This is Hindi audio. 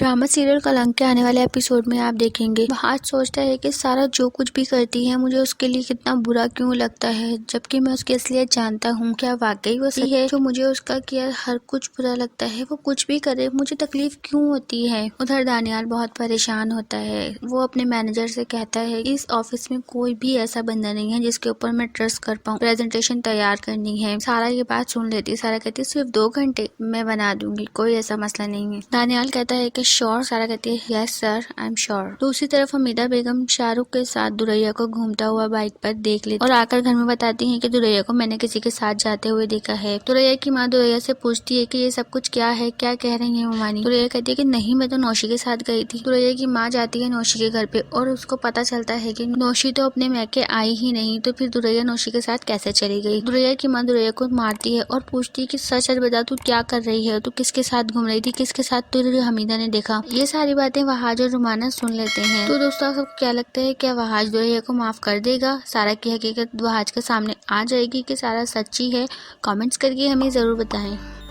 ड्रामा सीरियल कलंक के आने वाले एपिसोड में आप देखेंगे वहाज सोचता है कि सारा जो कुछ भी करती है मुझे उसके लिए कितना बुरा क्यों लगता है, जबकि मैं उसकी असलियत जानता हूँ। क्या वाकई वो सही है? जो मुझे उसका किया हर कुछ बुरा लगता है, वो कुछ भी करे मुझे तकलीफ क्यों होती है। उधर दानियाल बहुत परेशान होता है। वो अपने मैनेजर से कहता है इस ऑफिस में कोई भी ऐसा बंदा नहीं है जिसके ऊपर मैं ट्रस्ट कर पाऊँ। प्रेजेंटेशन तैयार करनी है। सारा ये बात सुन लेती। सारा कहती है सिर्फ 2 घंटे मैं बना दूंगी, कोई ऐसा मसला नहीं है। दानियाल कहता है कि श्योर। सारा कहती है yes sir I am sure. दूसरी तरफ हमीदा बेगम शाहरुख के साथ दुरैया को घूमता हुआ बाइक पर देख लेती और आकर घर में बताती है कि दुरैया को मैंने किसी के साथ जाते हुए देखा है। दुरैया की माँ दुरैया से पूछती है कि ये सब कुछ क्या है, क्या कह रही है ममानी। दुरैया कहती है कि नहीं मैं तो नौशी के साथ गई थी। दुरैया की माँ जाती है नौशी के घर पे और उसको पता चलता है कि नौशी तो अपने मैके आई ही नहीं, तो फिर दुरैया नौशी के साथ कैसे चली गई। दुरैया की माँ दुरैया को मारती है और पूछती है कि सच सच बता तू क्या कर रही है, तू किसके साथ घूम रही थी, किसके साथ तुझे हमीदा ने देखा। ये सारी बातें वहाज और रुमाना सुन लेते हैं। तो दोस्तों आपको क्या लगता है, क्या वहाज दुरैया को माफ कर देगा? सारा की हकीकत वहाज के सामने आ जाएगी कि सारा सच्ची है? कमेंट्स करके हमें जरूर बताएं।